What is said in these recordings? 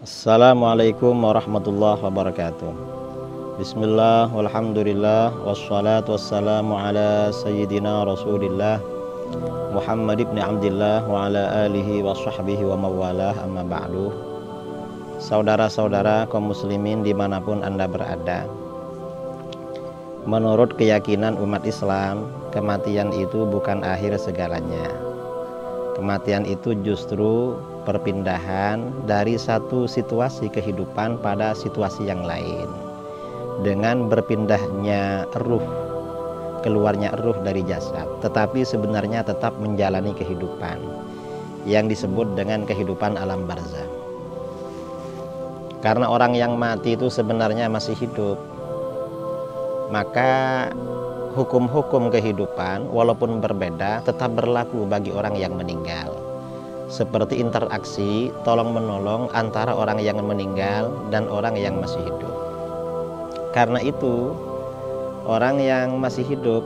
Assalamualaikum warahmatullahi wabarakatuh. Bismillah, walhamdulillah, wassalatu wassalamu ala sayyidina rasulillah Muhammad ibn Abdillah wa ala alihi wa sahbihi wa mawalah, amma ba'du. Saudara-saudara kaum muslimin dimanapun Anda berada, menurut keyakinan umat Islam, kematian itu bukan akhir segalanya. Kematian itu justru perpindahan dari satu situasi kehidupan pada situasi yang lain. Dengan berpindahnya ruh, keluarnya ruh dari jasad, tetapi sebenarnya tetap menjalani kehidupan yang disebut dengan kehidupan alam barzakh. Karena orang yang mati itu sebenarnya masih hidup, maka hukum-hukum kehidupan walaupun berbeda tetap berlaku bagi orang yang meninggal. Seperti interaksi tolong-menolong antara orang yang meninggal dan orang yang masih hidup. Karena itu, orang yang masih hidup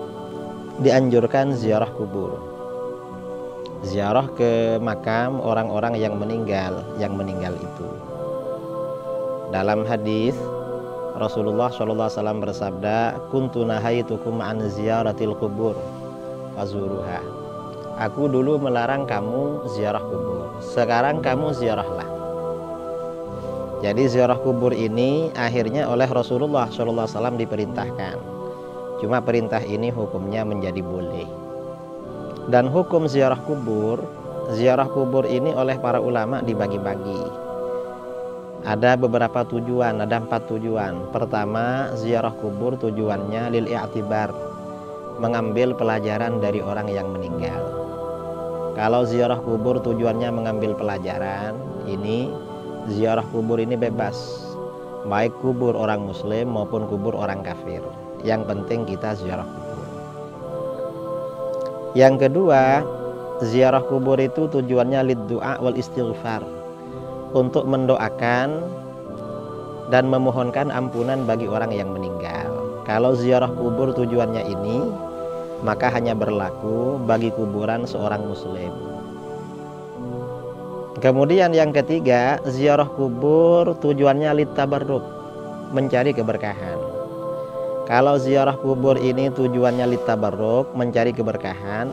dianjurkan ziarah kubur. Ziarah ke makam orang-orang yang meninggal itu. Dalam hadis Rasulullah SAW bersabda, "Kuntu nahaitukum an ziyaratil kubur fazuruha." Aku dulu melarang kamu ziarah kubur, sekarang kamu ziarahlah. Jadi ziarah kubur ini akhirnya oleh Rasulullah SAW diperintahkan. Cuma perintah ini hukumnya menjadi boleh. Dan hukum ziarah kubur ini oleh para ulama dibagi-bagi. Ada beberapa tujuan, ada 4 tujuan. Pertama, ziarah kubur tujuannya lil i'tibar, mengambil pelajaran dari orang yang meninggal. Kalau ziarah kubur tujuannya mengambil pelajaran, ini ziarah kubur ini bebas, baik kubur orang muslim maupun kubur orang kafir. Yang penting kita ziarah kubur. Yang kedua, ziarah kubur itu tujuannya lid du'a wal istighfar, untuk mendoakan dan memohonkan ampunan bagi orang yang meninggal. Kalau ziarah kubur tujuannya ini, maka hanya berlaku bagi kuburan seorang muslim. Kemudian yang ketiga, ziarah kubur tujuannya litabarruk, mencari keberkahan. Kalau ziarah kubur ini tujuannya litabarruk, mencari keberkahan,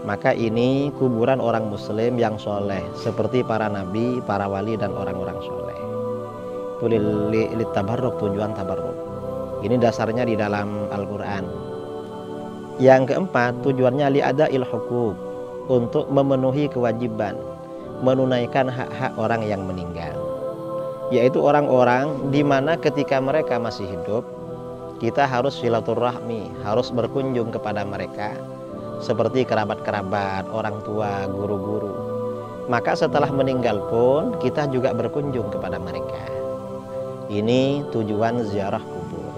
maka ini kuburan orang muslim yang soleh, seperti para nabi, para wali, dan orang-orang soleh. Itu litabarruk, tujuan tabarruk. Ini dasarnya di dalam Al-Quran. Yang keempat, tujuannya li'ada'il huquq, untuk memenuhi kewajiban, menunaikan hak-hak orang yang meninggal, yaitu orang-orang di mana ketika mereka masih hidup, kita harus silaturahmi, harus berkunjung kepada mereka, seperti kerabat-kerabat, orang tua, guru-guru. Maka setelah meninggal pun kita juga berkunjung kepada mereka. Ini tujuan ziarah kubur.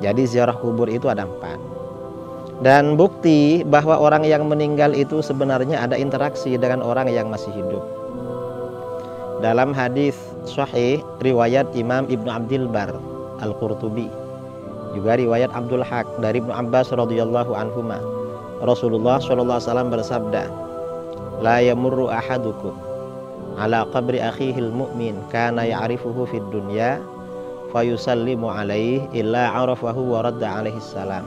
Jadi ziarah kubur itu ada 4. Dan bukti bahwa orang yang meninggal itu sebenarnya ada interaksi dengan orang yang masih hidup. Dalam hadis sahih riwayat Imam Ibnu Abdil Bar Al-Qurtubi, juga riwayat Abdul Haq dari Ibnu Abbas radhiyallahu anhuma, Rasulullah SAW bersabda, "La yamurru ahadukum ala qabri akhihil mu'min kana ya'rifuhu fid dunya fayusallimu alaihi illa arafahu wa radda alaihi salam."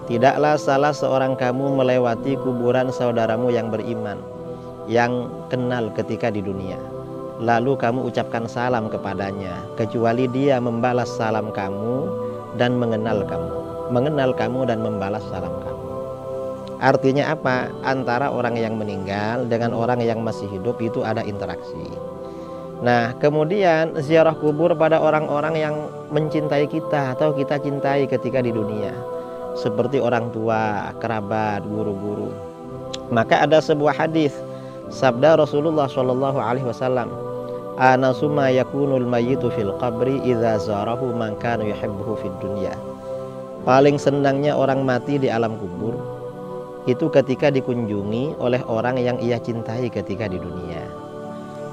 Tidaklah salah seorang kamu melewati kuburan saudaramu yang beriman, yang kenal ketika di dunia, lalu kamu ucapkan salam kepadanya, kecuali dia membalas salam kamu dan mengenal kamu dan membalas salam kamu. Artinya apa? Antara orang yang meninggal dengan orang yang masih hidup itu ada interaksi. Nah, kemudian ziarah kubur pada orang-orang yang mencintai kita atau kita cintai ketika di dunia, seperti orang tua, kerabat, guru-guru. Maka ada sebuah hadis, sabda Rasulullah SAW, "Ana summa yakunul mayyitu fil qabri idza zarahu man kana yuhibbuhu fid dunya." Paling senangnya orang mati di alam kubur itu ketika dikunjungi oleh orang yang ia cintai ketika di dunia.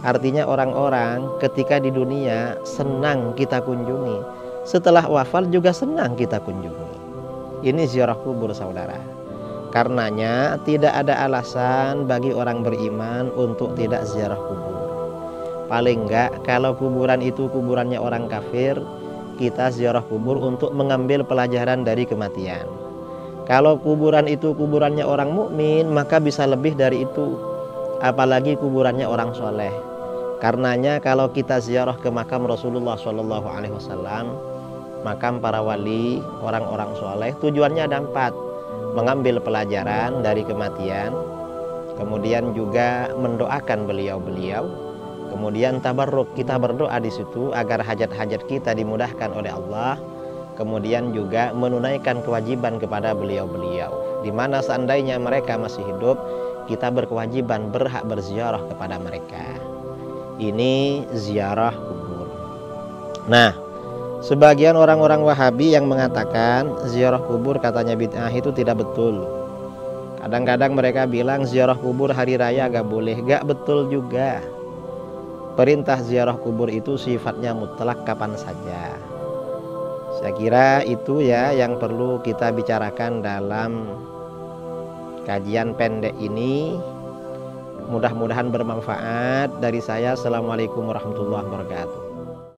Artinya orang-orang ketika di dunia senang kita kunjungi, setelah wafat juga senang kita kunjungi. Ini ziarah kubur, saudara. Karenanya tidak ada alasan bagi orang beriman untuk tidak ziarah kubur. Paling enggak kalau kuburan itu kuburannya orang kafir, kita ziarah kubur untuk mengambil pelajaran dari kematian. Kalau kuburan itu kuburannya orang mukmin, maka bisa lebih dari itu. Apalagi kuburannya orang soleh. Karenanya kalau kita ziarah ke makam Rasulullah SAW, makam para wali, orang-orang soleh, tujuannya ada 4. Mengambil pelajaran dari kematian, kemudian juga mendoakan beliau-beliau, kemudian tabarruk, kita berdoa di situ agar hajat-hajat kita dimudahkan oleh Allah, kemudian juga menunaikan kewajiban kepada beliau-beliau, di mana seandainya mereka masih hidup, kita berkewajiban berhak berziarah kepada mereka. Ini ziarah kubur. Nah, sebagian orang-orang Wahabi yang mengatakan ziarah kubur katanya bid'ah itu tidak betul. Kadang-kadang mereka bilang ziarah kubur hari raya gak boleh. Gak betul juga. Perintah ziarah kubur itu sifatnya mutlak kapan saja. Saya kira itu ya yang perlu kita bicarakan dalam kajian pendek ini. Mudah-mudahan bermanfaat. Dari saya, assalamualaikum warahmatullahi wabarakatuh.